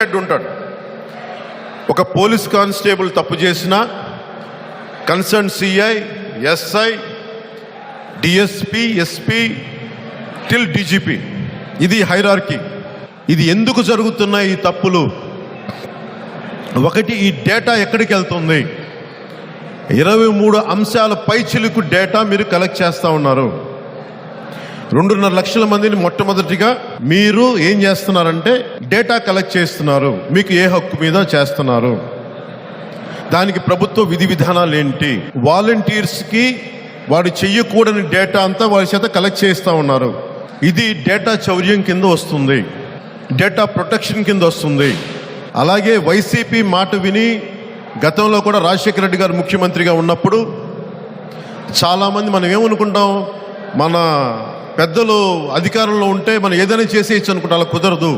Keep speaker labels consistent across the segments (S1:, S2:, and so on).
S1: ఉంటాడు. ఒక police constable తప్పు చేసినా concern CI, SI, DSP, SP till DGP, ఇది హైరార్కీ. ఇది ఎందుకు జరుగుతున్నాయి ఈ తప్పులు? ఒకటి, ఈ డేటా ఎక్కడికి వెళ్తుంది? 23 అంశాల పైచిలుకు డేటా మీరు కలెక్ట్ చేస్తూ ఉన్నారు. 2.5 లక్షల మందిని మొట్టమొదటిగా మీరు ఏం చేస్తున్నారంటే డేటా కలెక్ట్ చేస్తున్నారు. మీకు ఏ హక్కు మీద చేస్తున్నారు? దానికి ప్రభుత్వ విధి విధానాలు ఏంటి? వాలంటీర్స్కి వాడు చెయ్యకూడని డేటా అంతా వారి చేత కలెక్ట్ చేస్తూ ఉన్నారు. ఇది డేటా చౌర్యం కింద వస్తుంది, డేటా ప్రొటెక్షన్ కింద వస్తుంది. అలాగే వైసీపీ మాట విని గతంలో కూడా రాజశేఖర రెడ్డి గారు ముఖ్యమంత్రిగా ఉన్నప్పుడు చాలామంది మనం ఏమనుకుంటాం, మన పెద్దలు అధికారంలో ఉంటే మనం ఏదైనా చేసేయచ్చు అనుకుంటాం. అలా కుదరదు.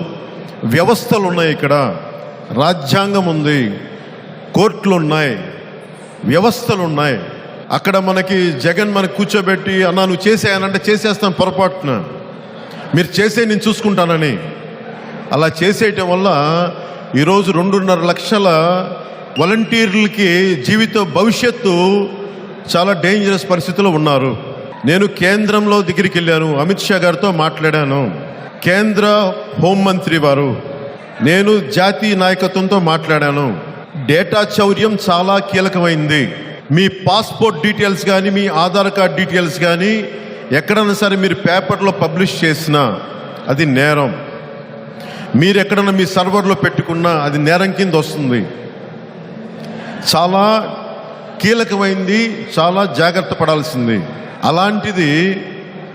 S1: వ్యవస్థలు ఉన్నాయి, ఇక్కడ రాజ్యాంగం ఉంది, కోర్టులు ఉన్నాయి, వ్యవస్థలు ఉన్నాయి. అక్కడ మనకి జగన్ మనకు కూర్చోబెట్టి అన్నా నువ్వు చేసేయనంటే చేసేస్తాం పొరపాటున, మీరు చేసే నేను చూసుకుంటానని. అలా చేసేయటం వల్ల ఈరోజు 2.5 లక్షల వాలంటీర్లకి జీవిత భవిష్యత్తు చాలా డేంజరస్ పరిస్థితిలో ఉన్నారు. నేను కేంద్రంలో దగ్గరికి వెళ్ళాను, అమిత్ షా గారితో మాట్లాడాను, కేంద్ర హోంమంత్రి వారు, నేను జాతీయ నాయకత్వంతో మాట్లాడాను. డేటా చౌర్యం చాలా కీలకమైంది. మీ పాస్పోర్ట్ డీటెయిల్స్ కానీ, మీ ఆధార్ కార్డ్ డీటెయిల్స్ కానీ ఎక్కడైనా సరే మీరు పేపర్లో పబ్లిష్ చేసినా అది నేరం. మీరు ఎక్కడన్నా మీ సర్వర్లో పెట్టుకున్నా అది నేరం కింద వస్తుంది. చాలా కీలకమైంది, చాలా జాగ్రత్త పడాల్సింది. అలాంటిది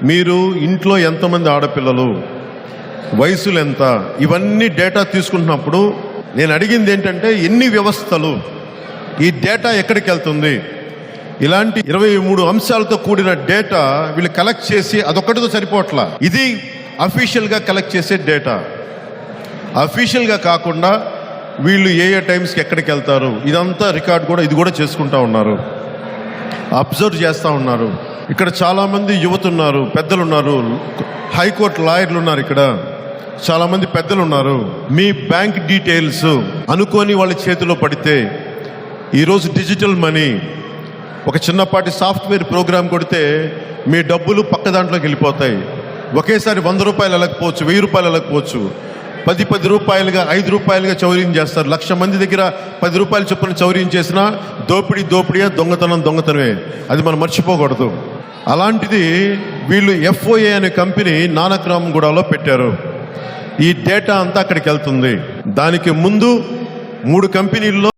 S1: మీరు ఇంట్లో ఎంతమంది ఆడపిల్లలు, వయసులు ఎంత, ఇవన్నీ డేటా తీసుకుంటున్నప్పుడు నేను అడిగింది ఏంటంటే ఎన్ని వ్యవస్థలు, ఈ డేటా ఎక్కడికి వెళ్తుంది? ఇలాంటి 23 అంశాలతో కూడిన డేటా వీళ్ళు కలెక్ట్ చేసి అదొక్కటితో సరిపోవట్లా. ఇది అఫీషియల్గా కలెక్ట్ చేసే డేటా. అఫీషియల్గా కాకుండా వీళ్ళు ఏ టైమ్స్కి ఎక్కడికి వెళ్తారు ఇదంతా రికార్డ్ కూడా, ఇది కూడా చేసుకుంటా ఉన్నారు, అబ్జర్వ్ చేస్తూ ఉన్నారు. ఇక్కడ చాలామంది యువత ఉన్నారు, పెద్దలు ఉన్నారు, హైకోర్టు లాయర్లు ఉన్నారు, ఇక్కడ చాలామంది పెద్దలు ఉన్నారు. మీ బ్యాంక్ డీటెయిల్స్ అనుకోని వాళ్ళ చేతిలో పడితే ఈరోజు డిజిటల్ మనీ, ఒక చిన్నపాటి సాఫ్ట్వేర్ ప్రోగ్రామ్ కొడితే మీ డబ్బులు పక్క దాంట్లోకి వెళ్ళిపోతాయి. ఒకేసారి 100 రూపాయలు వెళ్ళకపోవచ్చు, 1000 రూపాయలు వెళ్ళకపోవచ్చు, 10 రూపాయలుగా 5 రూపాయలుగా చౌర్యం చేస్తారు. 1,00,000 మంది దగ్గర 10 రూపాయలు చొప్పున చౌర్యం చేసినా దోపిడీయే, దొంగతనమే. అది మనం మర్చిపోకూడదు. అలాంటిది వీళ్ళు FOA అనే కంపెనీ నానక్రామ్గూడలో పెట్టారు. ఈ డేటా అంతా అక్కడికి వెళ్తుంది. దానికి ముందు 3 కంపెనీల్లో